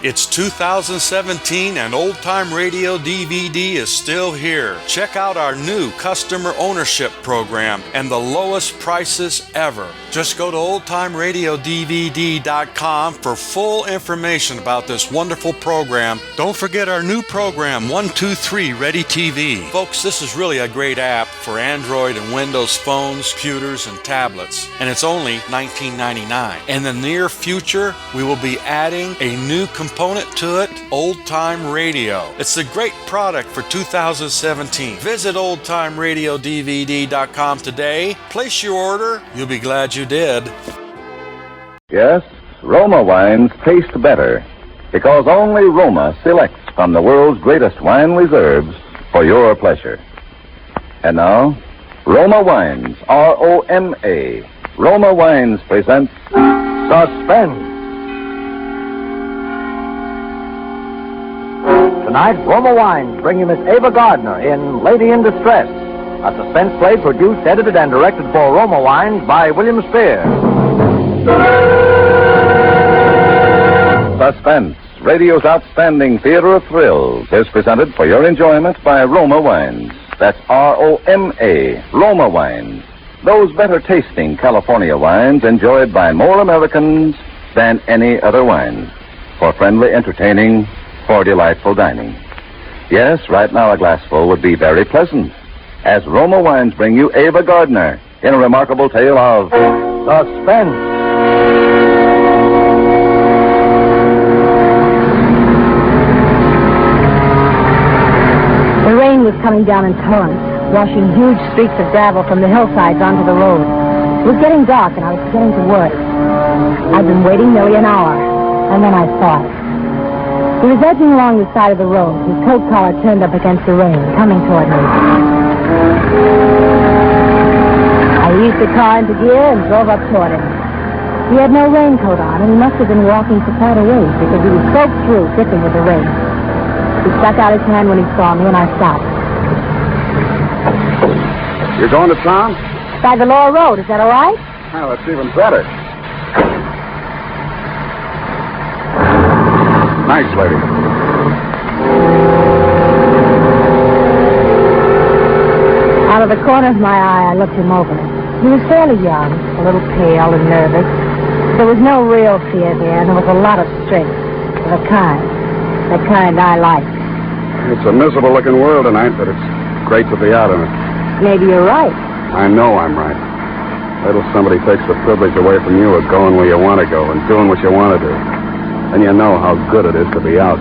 It's 2017 and Old Time Radio DVD is still here. Check out our new customer ownership program and the lowest prices ever. Just go to oldtimeradiodvd.com for full information about this wonderful program. Don't forget our new program, 123 Ready TV. Folks, this is really a great app for Android and Windows phones, computers, and tablets. And it's only $19.99. In the near future, we will be adding a new component to it, Old Time Radio. It's a great product for 2017. Visit oldtimeradiodvd.com today. Place your order. You'll be glad you did. Yes, Roma wines taste better because only Roma selects from the world's greatest wine reserves for your pleasure. And now, Roma Wines, R-O-M-A. Roma Wines presents Suspense. Tonight, Roma Wines bring you Miss Ava Gardner in Lady in Distress, a suspense play produced, edited, and directed for Roma Wines by William Spear. Suspense, radio's outstanding theater of thrills, is presented for your enjoyment by Roma Wines. That's R-O-M-A, Roma Wines. Those better-tasting California wines enjoyed by more Americans than any other wine. For friendly entertaining, for delightful dining. Yes, right now a glassful would be very pleasant, as Roma Wines bring you Ava Gardner in a remarkable tale of suspense. The rain was coming down in torrents, washing huge streaks of gravel from the hillsides onto the road. It was getting dark, and I was getting to work. I'd been waiting nearly an hour, and then I saw it. He was edging along the side of the road, his coat collar turned up against the rain, coming toward me. I eased the car into gear and drove up toward him. He had no raincoat on, and he must have been walking for quite a ways because he was soaked through, dripping with the rain. He stuck out his hand when he saw me, and I stopped. You're going to town? By the lower road, is that all right? Well, that's even better. Nice, lady. Out of the corner of my eye, I looked him over. He was fairly young, a little pale and nervous. There was no real fear there, and there was a lot of strength. The kind I like. It's a miserable-looking world tonight, but it's great to be out in it. Maybe you're right. I know I'm right. Wait till somebody takes the privilege away from you of going where you want to go and doing what you want to do. And you know how good it is to be out.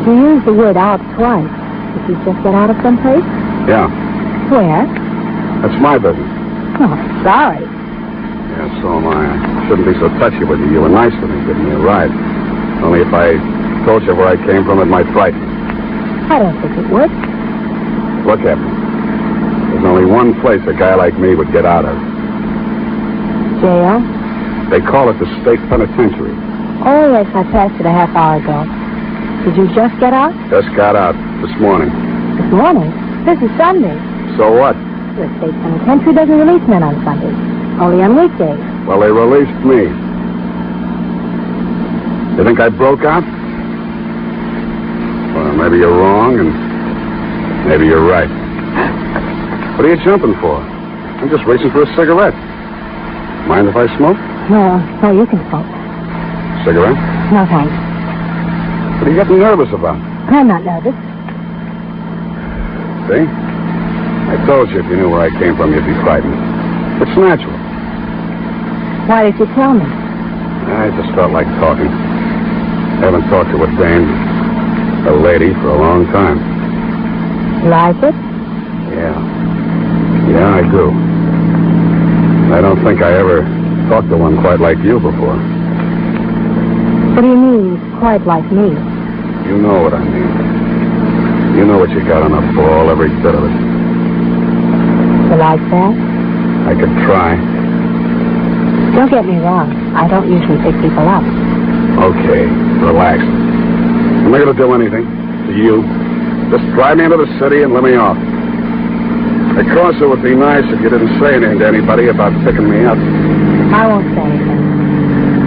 You used the word out twice. Did you just get out of someplace? Yeah. Where? That's my business. Oh, sorry. Yeah, so am I. I shouldn't be so touchy with you. You were nice to me, giving me a ride. Only if I told you where I came from, it might frighten you. I don't think it would. Look at me. There's only one place a guy like me would get out of. Jail? They call it the state penitentiary. Oh, yes, I passed it a half hour ago. Did you just get out? Just got out this morning. This morning? This is Sunday. So what? The state penitentiary doesn't release men on Sundays. Only on weekdays. Well, they released me. You think I broke out? Well, maybe you're wrong, and maybe you're right. What are you jumping for? I'm just reaching for a cigarette. Mind if I smoke? No, you can smoke. Cigarette? No, thanks. What are you getting nervous about? I'm not nervous. See? I told you if you knew where I came from, you'd be frightened. It's natural. Why did you tell me? I just felt like talking. I haven't talked to a dame, a lady, for a long time. Like it? Yeah, I do. I don't think I ever talked to one quite like you before. What do you mean, quite like me? You know what I mean. You know what you got on a ball, every bit of it. You like that? I could try. Don't get me wrong. I don't usually pick people up. Okay, relax. I'm not going to do anything to you. Just drive me into the city and let me off. Of course, it would be nice if you didn't say anything to anybody about picking me up. I won't say anything.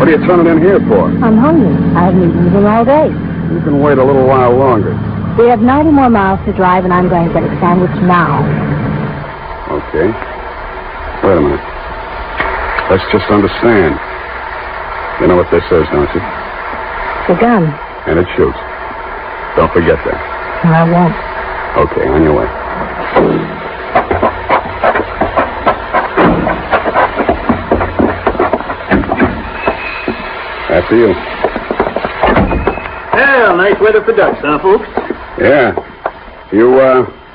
What are you turning in here for? I'm hungry. I haven't eaten anything all day. You can wait a little while longer. We have 90 more miles to drive, and I'm going to get a sandwich now. Okay. Wait a minute. Let's just understand. You know what this is, don't you? The gun. And it shoots. Don't forget that. I won't. Okay, on your way. After you. Well, nice weather for ducks, huh, folks? Yeah. You,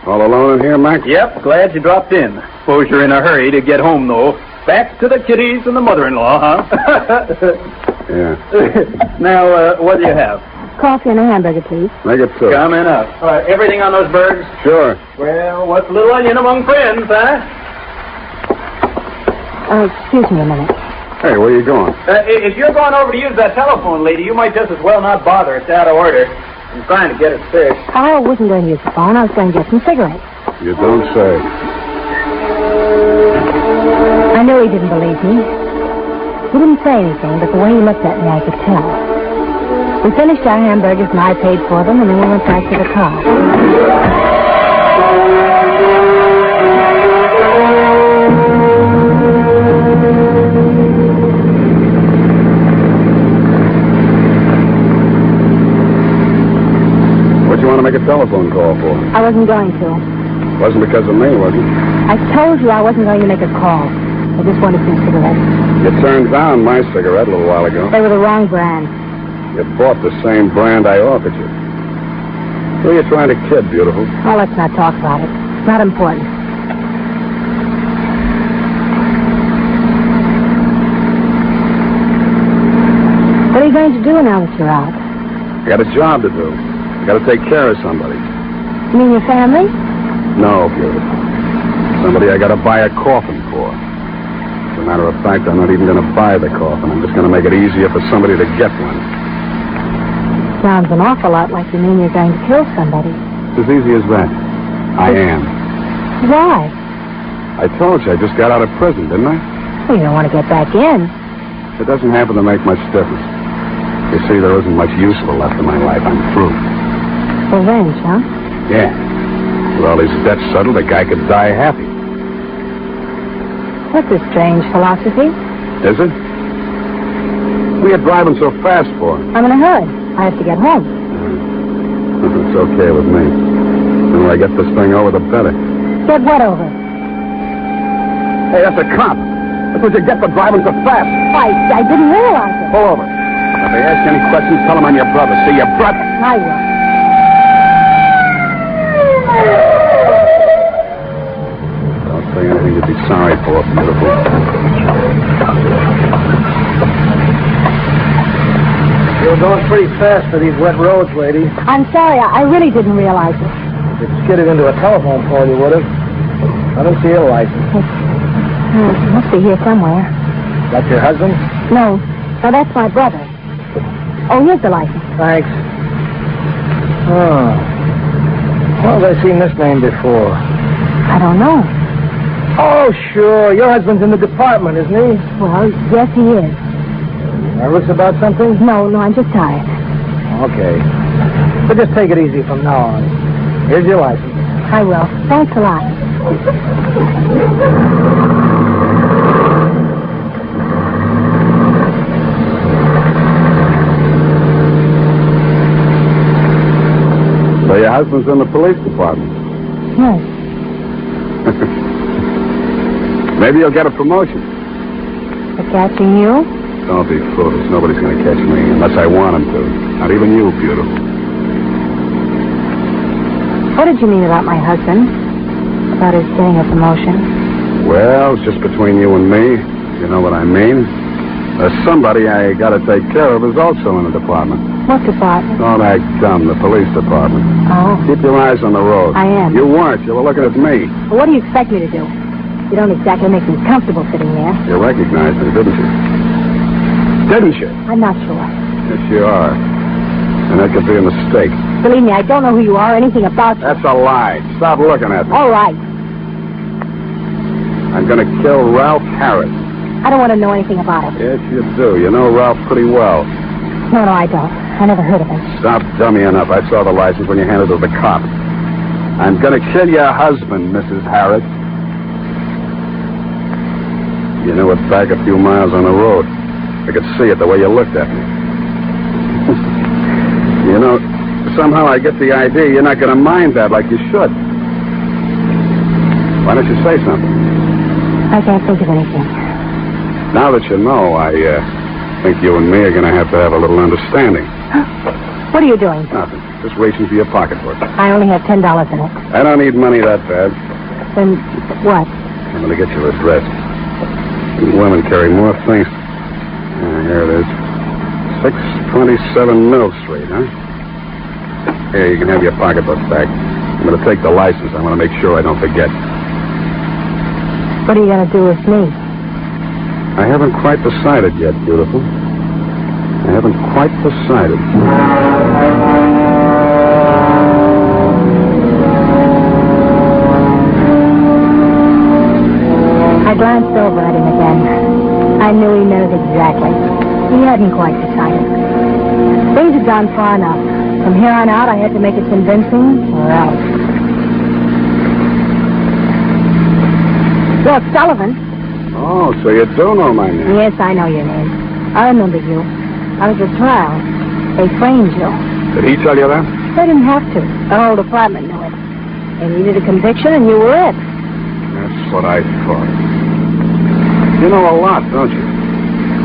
all alone in here, Mac? Yep, glad you dropped in. Suppose you're in a hurry to get home, though. Back to the kiddies and the mother-in-law, huh? Yeah. Now, what do you have? Coffee and a hamburger, please. Make it two. Coming up. Everything on those birds? Sure. Well, what's a little onion among friends, huh? Excuse me a minute. Hey, where you going? If you're going over to use that telephone, lady, you might just as well not bother. It's out of order. I'm trying to get it fixed. I wasn't going to use the phone. I was going to get some cigarettes. You don't say. I knew he didn't believe me. He didn't say anything, but the way he looked at me, I could tell. We finished our hamburgers, and I paid for them, and then we went back to the car. What'd you want to make a telephone call for? I wasn't going to. Wasn't because of me, was it? I told you I wasn't going to make a call. I just wanted some cigarettes. You turned down my cigarette a little while ago. They were the wrong brand. You bought the same brand I offered you. Who are you trying to kid, beautiful? Oh, let's not talk about it. It's not important. What are you going to do now that you're out? I got a job to do. I got to take care of somebody. You mean your family? No, beautiful. Somebody I got to buy a coffin for. As a matter of fact, I'm not even going to buy the coffin. I'm just going to make it easier for somebody to get one. Sounds an awful lot like you mean you're going to kill somebody. It's as easy as that. I am. Why? I told you I just got out of prison, didn't I? Well, you don't want to get back in. It doesn't happen to make much difference. You see, there isn't much useful left in my life. I'm through. Revenge, huh? Yeah. With all these debts settled, a guy could die happy. That's a strange philosophy. Is it? What are you driving so fast for? I'm in a hurry. I have to get home. It's okay with me. The sooner I get this thing over, the better. Get what over? Hey, that's a cop. That's what you get for driving so fast. I didn't realize it. Pull over. If they ask any questions, tell them I'm your brother. See, your brother. I will. Don't say anything you'd be sorry for, beautiful. You're going pretty fast for these wet roads, lady. I'm sorry. I really didn't realize it. If you skidded into a telephone pole, you would have. I don't see a license. It must be here somewhere. That's your husband? No, that's my brother. Oh, here's the license. Thanks. Oh. Well, have I seen this name before? I don't know. Oh, sure. Your husband's in the department, isn't he? Well, yes, he is. Nervous about something? No, I'm just tired. Okay. But just take it easy from now on. Here's your license. I will. Thanks a lot. So your husband's in the police department? Yes. Maybe you'll get a promotion. For catching you? Don't be foolish. Nobody's going to catch me unless I want him to. Not even you, beautiful. What did you mean about my husband? About his getting a promotion? Well, it's just between you and me. You know what I mean? Somebody I got to take care of is also in the department. What department? Don't act dumb. The police department. Oh. Keep your eyes on the road. I am. You weren't. You were looking at me. Well, what do you expect me to do? You don't exactly make me comfortable sitting there. You recognized me, didn't you? Didn't you? I'm not sure. Yes, you are. And that could be a mistake. Believe me, I don't know who you are or anything about you. That's a lie. Stop looking at me. All right. I'm going to kill Ralph Harris. I don't want to know anything about it. Yes, you do. You know Ralph pretty well. No, I don't. I never heard of him. Stop dummying up. I saw the license when you handed it to the cop. I'm going to kill your husband, Mrs. Harris. You knew it back a few miles on the road. I could see it the way you looked at me. You know, somehow I get the idea you're not going to mind that like you should. Why don't you say something? I can't think of anything. Now that you know, I think you and me are going to have a little understanding. What are you doing? Nothing. Just reaching for your pocketbook. I only have $10 in it. I don't need money that bad. Then what? I'm going to get your address. These women carry more things. Here it is. 627 Mill Street, huh? Here, you can have your pocketbook back. I'm going to take the license. I want to make sure I don't forget. What are you going to do with me? I haven't quite decided yet, beautiful. I haven't quite decided. I glanced over at him again. I knew he meant it exactly. He hadn't quite decided. Things had gone far enough. From here on out, I had to make it convincing or else. You're Sullivan. Oh, so you do know my name. Yes, I know your name. I remember you. I was at trial. They framed you. Did he tell you that? They didn't have to. The whole department knew it. They needed a conviction, and you were it. That's what I thought. You know a lot, don't you?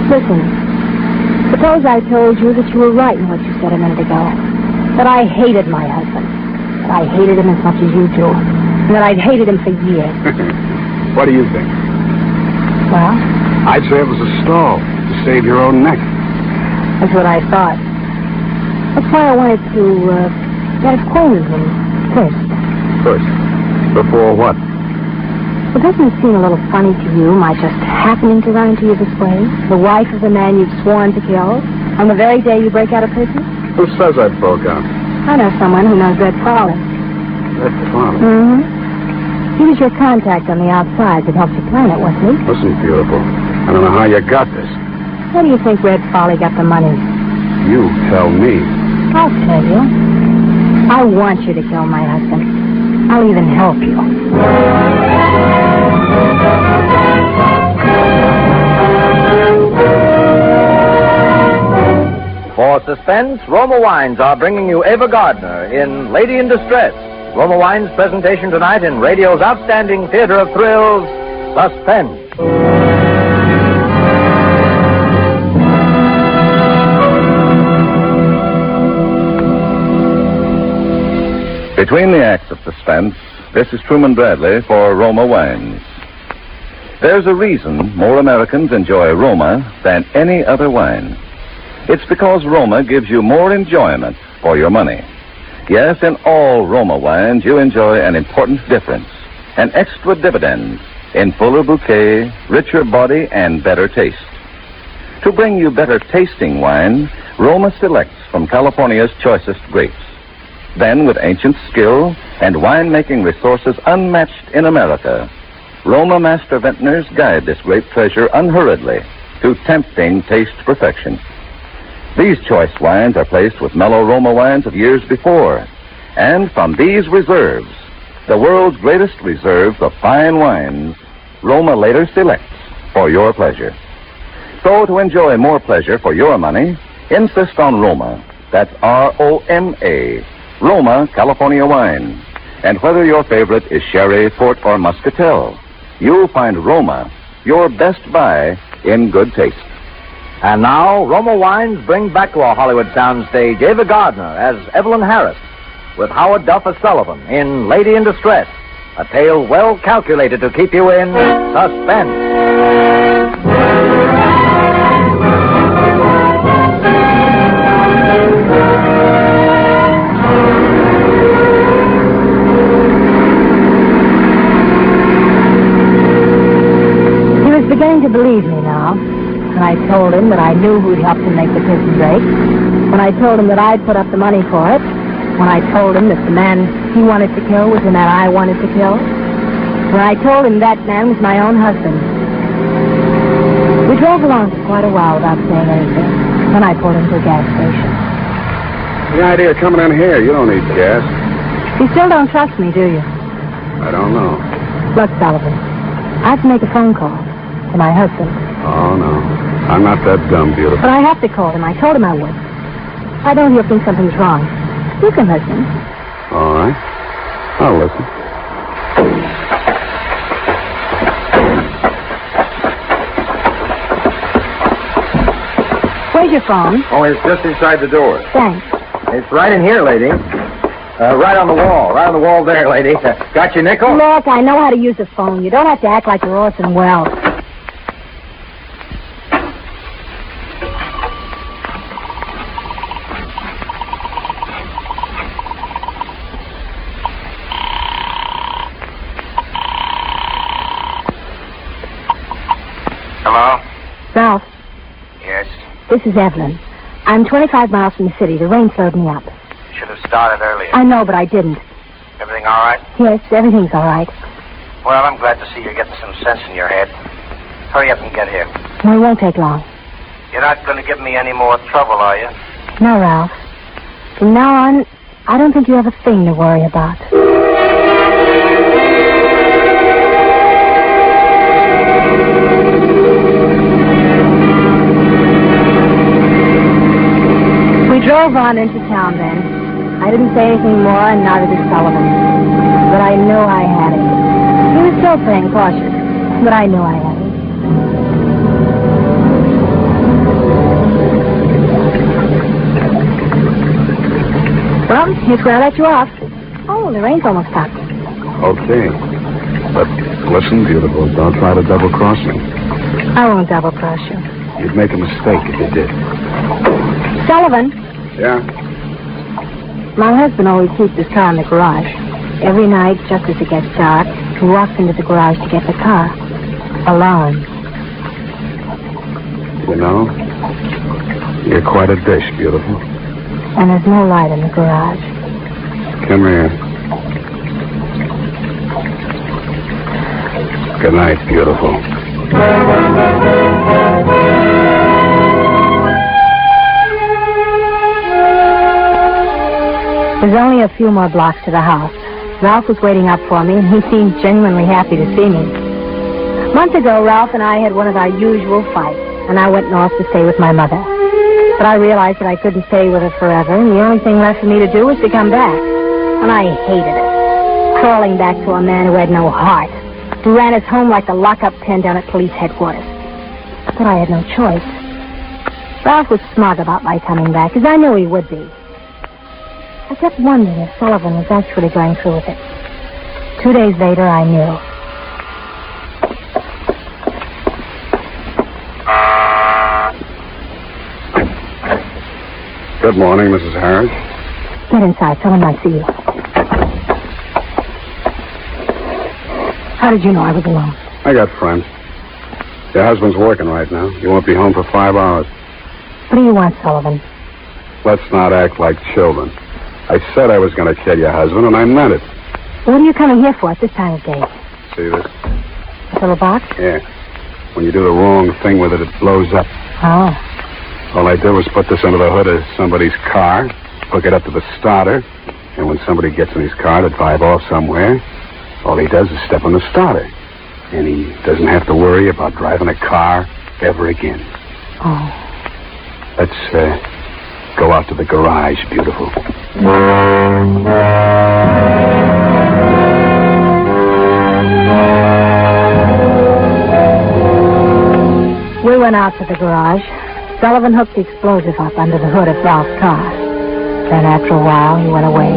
Listen, suppose I told you that you were right in what you said a minute ago. That I hated my husband. That I hated him as much as you do. And that I'd hated him for years. What do you think? Well? I'd say it was a stall to save your own neck. That's what I thought. That's why I wanted to get acquainted with him first. First? Before what? It doesn't seem a little funny to you, my just happening to run into you this way? The wife of the man you've sworn to kill? On the very day you break out of prison? Who says I broke out? I know someone who knows Red Farley. Red Farley? Mm-hmm. He was your contact on the outside that helped you plan it, wasn't he? Listen, beautiful. I don't know how you got this. How do you think Red Farley got the money? You tell me. I'll tell you. I want you to kill my husband. I'll even help you. For Suspense, Roma Wines are bringing you Ava Gardner in Lady in Distress. Roma Wines' presentation tonight in radio's outstanding theater of thrills, Suspense. Between the acts of Suspense, this is Truman Bradley for Roma Wines. There's a reason more Americans enjoy Roma than any other wine. It's because Roma gives you more enjoyment for your money. Yes, in all Roma wines, you enjoy an important difference, an extra dividend in fuller bouquet, richer body, and better taste. To bring you better tasting wine, Roma selects from California's choicest grapes. Then, with ancient skill and winemaking resources unmatched in America, Roma master vintners guide this grape treasure unhurriedly to tempting taste perfection. These choice wines are placed with mellow Roma wines of years before. And from these reserves, the world's greatest reserves of fine wines, Roma later selects for your pleasure. So to enjoy more pleasure for your money, insist on Roma. That's R-O-M-A, Roma California wine. And whether your favorite is sherry, port, or muscatel, you'll find Roma your best buy in good taste. And now, Roma Wines bring back to our Hollywood soundstage Ava Gardner as Evelyn Harris, with Howard Duff as Sullivan in Lady in Distress, a tale well calculated to keep you in suspense. He was beginning to believe me now. When I told him that I knew who'd helped him make the prison break. When I told him that I'd put up the money for it. When I told him that the man he wanted to kill was the man I wanted to kill. When I told him that man was my own husband. We drove along for quite a while without saying anything. Then I pulled into a gas station. The idea of coming in here, you don't need gas. You still don't trust me, do you? I don't know. Look, Sullivan, I have to make a phone call to my husband. Oh, no. I'm not that dumb, beautiful. But I have to call him. I told him I would. If I don't, he'll think something's wrong. You can listen. All right. I'll listen. Where's your phone? Oh, it's just inside the door. Thanks. It's right in here, lady. Right on the wall. Right on the wall there, lady. Got your nickel? Look, I know how to use a phone. You don't have to act like you're Orson Welles. Hello? Ralph, Yes. this is Evelyn. I'm 25 miles from the city. The rain slowed me up. Should have started earlier. I know, but I didn't. Everything all right? Yes, everything's all right. Well, I'm glad to see you're getting some sense in your head. Hurry up and get here. No, it won't take long. You're not going to give me any more trouble, are you? No, Ralph. From now on, I don't think you have a thing to worry about. We drove on into town then. I didn't say anything more, and neither did Sullivan. But I knew I had it. He was still playing cautious, but I knew I had it. Well, here's where I let you off. Oh, the rain's almost stopped. Okay. But listen, beautiful, don't try to double-cross me. I won't double-cross you. You'd make a mistake if you did. Sullivan, Yeah? my husband always keeps his car in the garage. Every night, just as it gets dark, he walks into the garage to get the car. Alone. You know, you're quite a dish, beautiful. And there's no light in the garage. Come here. Good night, beautiful. There's only a few more blocks to the house. Ralph was waiting up for me, and he seemed genuinely happy to see me. Months ago, Ralph and I had one of our usual fights, and I went north to stay with my mother. But I realized that I couldn't stay with her forever, and the only thing left for me to do was to come back. And I hated it. Crawling back to a man who had no heart, who ran his home like the lock-up pen down at police headquarters. But I had no choice. Ralph was smug about my coming back, as I knew he would be. I kept wondering if Sullivan was actually going through with it. 2 days later, I knew. Good morning, Mrs. Harris. Get inside. Someone might see you. How did you know I was alone? I got friends. Your husband's working right now. He won't be home for 5 hours. What do you want, Sullivan? Let's not act like children. I said I was going to kill your husband, and I meant it. What are you coming here for at this time of day? See this? This little box? Yeah. When you do the wrong thing with it, it blows up. Oh. All I did was put this under the hood of somebody's car, hook it up to the starter, and when somebody gets in his car to drive off somewhere, all he does is step on the starter. And he doesn't have to worry about driving a car ever again. Oh. Let's go out to the garage, beautiful. We went out to the garage. Sullivan hooked the explosive up under the hood of Ralph's car. Then after a while, he went away.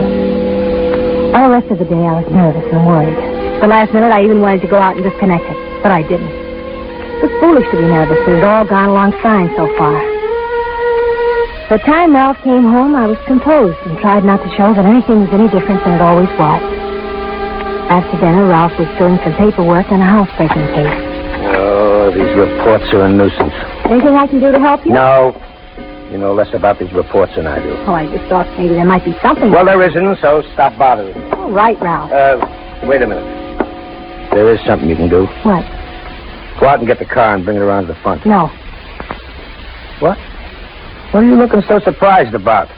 All the rest of the day, I was nervous and worried. The last minute, I even wanted to go out and disconnect it, but I didn't. It was foolish to be nervous. It had all gone along fine so far. The time Ralph came home, I was composed and tried not to show that anything was any different than it always was. After dinner, Ralph was doing some paperwork on a housebreaking case. Oh, these reports are a nuisance. Anything I can do to help you? No. You know less about these reports than I do. Oh, I just thought maybe there might be something. Well, there isn't, so stop bothering. All right, Ralph. Wait a minute. There is something you can do. What? Go out and get the car and bring it around to the front. No. What? What are you looking so surprised about?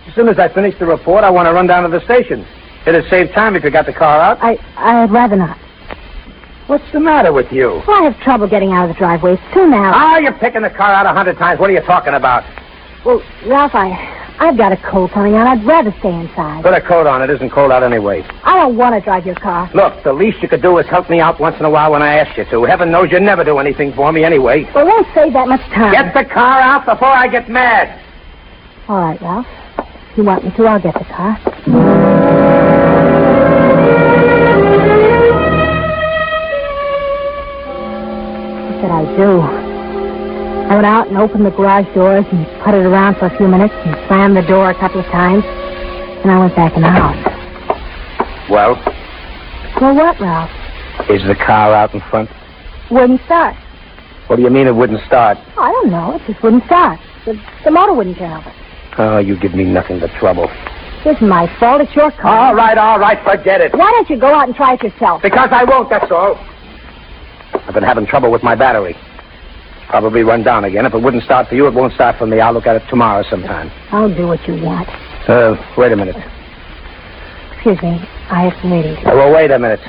As soon as I finish the report, I want to run down to the station. It'd save time if you got the car out. I'd rather not. What's the matter with you? Well, I have trouble getting out of the driveway. It's too narrow. Ah, you're picking the car out 100 times. What are you talking about? Well, Ralph, I've got a cold coming on. I'd rather stay inside. Put a coat on. It isn't cold out anyway. I don't want to drive your car. Look, the least you could do is help me out once in a while when I ask you to. Heaven knows you never do anything for me anyway. Well, it won't save that much time. Get the car out before I get mad. All right, Ralph. If you want me to, I'll get the car. What did I do? I went out and opened the garage doors and put it around for a few minutes and slammed the door a couple of times. And I went back in the house. Well? Well, what, Ralph? Is the car out in front? Wouldn't start. What do you mean it wouldn't start? I don't know. It just wouldn't start. The motor wouldn't turn over. Oh, you give me nothing but trouble. It isn't my fault. It's your car. All right, forget it. Why don't you go out and try it yourself? Because I won't, that's all. I've been having trouble with my battery. Probably run down again. If it wouldn't start for you, it won't start for me. I'll look at it tomorrow sometime. I'll do what you want. Wait a minute. Excuse me. I have some reading to do. Well, wait a minute.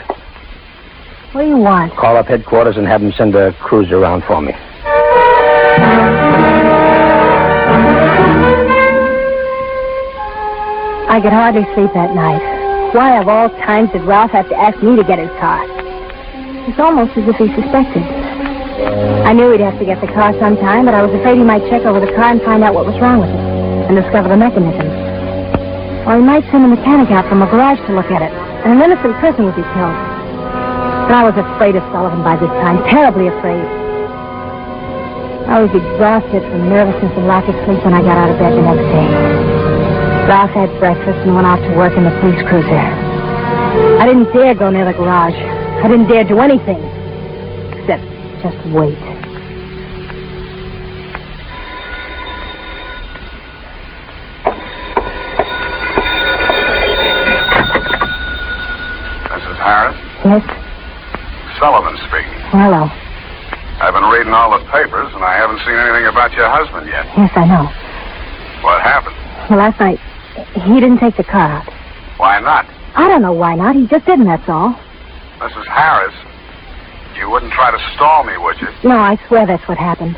What do you want? Call up headquarters and have them send a cruiser around for me. I could hardly sleep that night. Why of all times did Ralph have to ask me to get his car? It's almost as if he suspected. I knew he'd have to get the car sometime, but I was afraid he might check over the car and find out what was wrong with it and discover the mechanism. Or he might send a mechanic out from a garage to look at it, and an innocent person would be killed. But I was afraid of Sullivan by this time, terribly afraid. I was exhausted from nervousness and lack of sleep when I got out of bed the next day. Ralph had breakfast and went out to work in the police cruiser. I didn't dare go near the garage. I didn't dare do anything except just wait. Mrs. Harris? Yes? Sullivan speaking. Hello. I've been reading all the papers, and I haven't seen anything about your husband yet. Yes, I know. What happened? Well, last night, he didn't take the car out. Why not? I don't know why not. He just didn't, that's all. Mrs. Harris, you wouldn't try to stall me, would you? No, I swear that's what happened.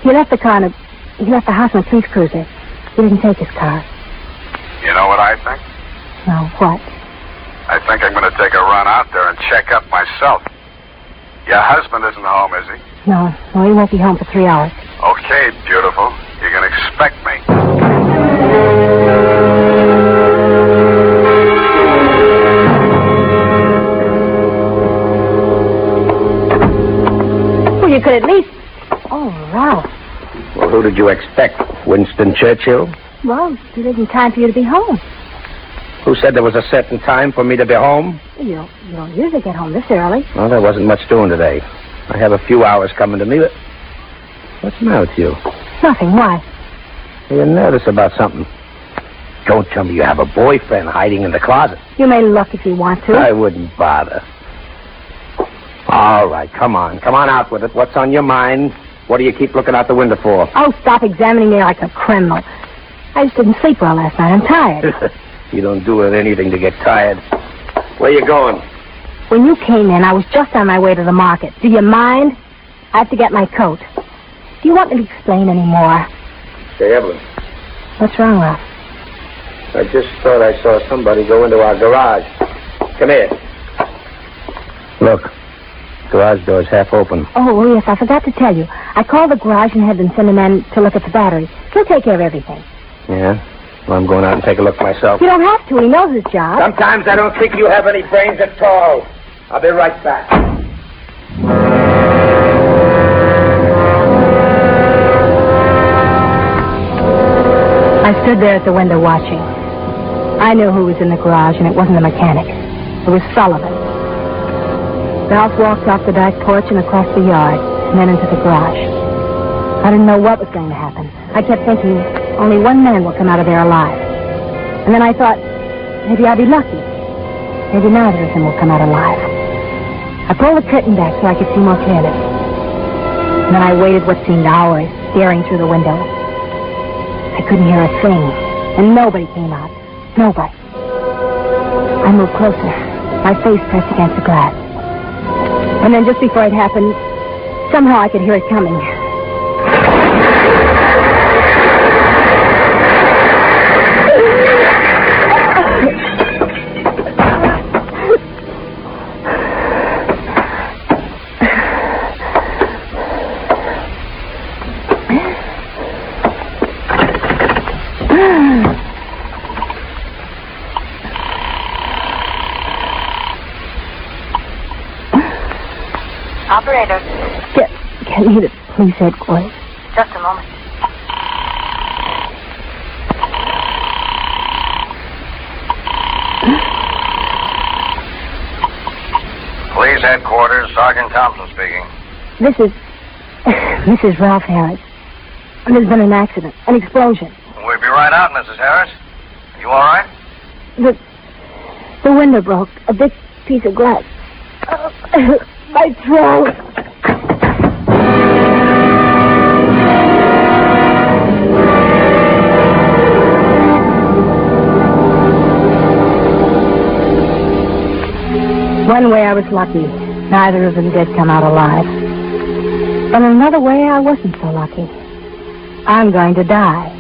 He left the car he left the house in a police cruiser. He didn't take his car. You know what I think? No, what? I think I'm going to take a run out there and check up myself. Your husband isn't home, is he? No, he won't be home for 3 hours. Okay, beautiful. You can expect me. Well, you could at least... Oh, Ralph. Well, who did you expect? Winston Churchill? Well, it isn't time for you to be home. Who said there was a certain time for me to be home? You don't usually get home this early. Well, there wasn't much doing today. I have a few hours coming to me, but... What's the matter with you? Nothing. Why? You're nervous about something. Don't tell me you have a boyfriend hiding in the closet. You may look if you want to. I wouldn't bother. All right, come on. Come on out with it. What's on your mind? What do you keep looking out the window for? Oh, stop examining me like a criminal. I just didn't sleep well last night. I'm tired. You don't do anything to get tired. Where you going? When you came in, I was just on my way to the market. Do you mind? I have to get my coat. Do you want me to explain any more? Say, Evelyn. What's wrong, Ralph? I just thought I saw somebody go into our garage. Come here. Look. Garage door's half open. Oh, yes, I forgot to tell you. I called the garage and had them send a man to look at the battery. He'll take care of everything. Yeah? Well, I'm going out and take a look myself. You don't have to. He knows his job. Sometimes I don't think you have any brains at all. I'll be right back. I stood there at the window watching. I knew who was in the garage, and it wasn't the mechanic. It was Sullivan. Ralph walked off the back porch and across the yard, and then into the garage. I didn't know what was going to happen. I kept thinking only one man will come out of there alive. And then I thought, maybe I'll be lucky. Maybe neither of them will come out alive. I pulled the curtain back so I could see more clearly. And then I waited what seemed hours, staring through the window. I couldn't hear a thing, and nobody came out. Nobody. I moved closer, my face pressed against the glass. And then just before it happened, somehow I could hear it coming. Operator. Get me to police headquarters. Just a moment. Police headquarters, Sergeant Thompson speaking. This is Ralph Harris. There's been an accident, an explosion. We'll be right out, Mrs. Harris. You all right? The window broke. A big piece of glass. My throat. One way I was lucky. Neither of them did come out alive. But in another way, I wasn't so lucky. I'm going to die.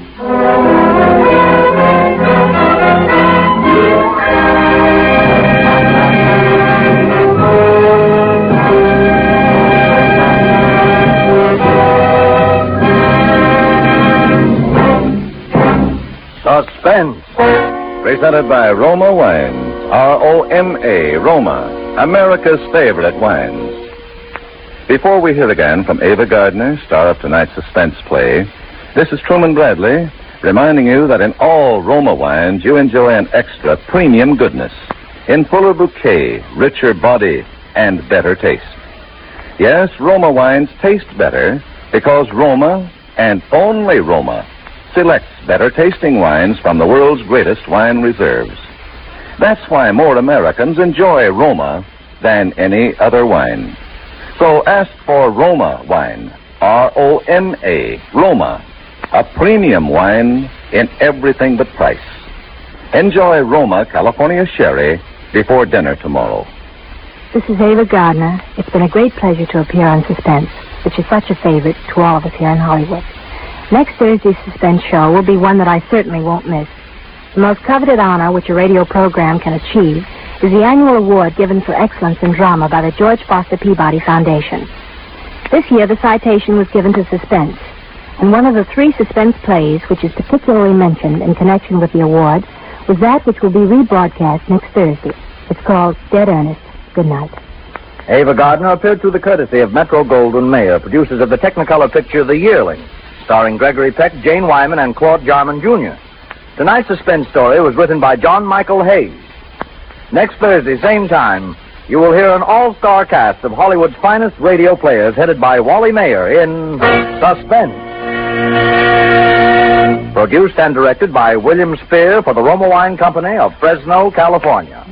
Suspense, presented by Roma Wines, R-O-M-A, Roma, America's favorite wines. Before we hear again from Ava Gardner, star of tonight's suspense play, this is Truman Bradley, reminding you that in all Roma wines you enjoy an extra premium goodness, in fuller bouquet, richer body, and better taste. Yes, Roma wines taste better because Roma, and only Roma, selects better tasting wines from the world's greatest wine reserves. That's why more Americans enjoy Roma than any other wine. So ask for Roma wine, R-O-M-A, Roma, a premium wine in everything but price. Enjoy Roma California Sherry before dinner tomorrow. This is Ava Gardner. It's been a great pleasure to appear on Suspense, which is such a favorite to all of us here in Hollywood. Next Thursday's Suspense show will be one that I certainly won't miss. The most coveted honor which a radio program can achieve is the annual award given for excellence in drama by the George Foster Peabody Foundation. This year, the citation was given to Suspense, and one of the 3 suspense plays which is particularly mentioned in connection with the award was that which will be rebroadcast next Thursday. It's called Dead Earnest. Good night. Ava Gardner appeared through the courtesy of Metro-Goldwyn-Mayer, producers of the Technicolor picture The Yearling, starring Gregory Peck, Jane Wyman, and Claude Jarman, Jr. Tonight's suspense story was written by John Michael Hayes. Next Thursday, same time, you will hear an all-star cast of Hollywood's finest radio players headed by Wally Mayer in Suspense. Produced and directed by William Spear for the Roma Wine Company of Fresno, California.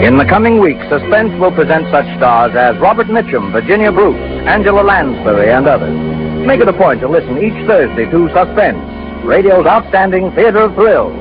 In the coming weeks, Suspense will present such stars as Robert Mitchum, Virginia Bruce, Angela Lansbury, and others. Make it a point to listen each Thursday to Suspense, radio's outstanding theater of thrills.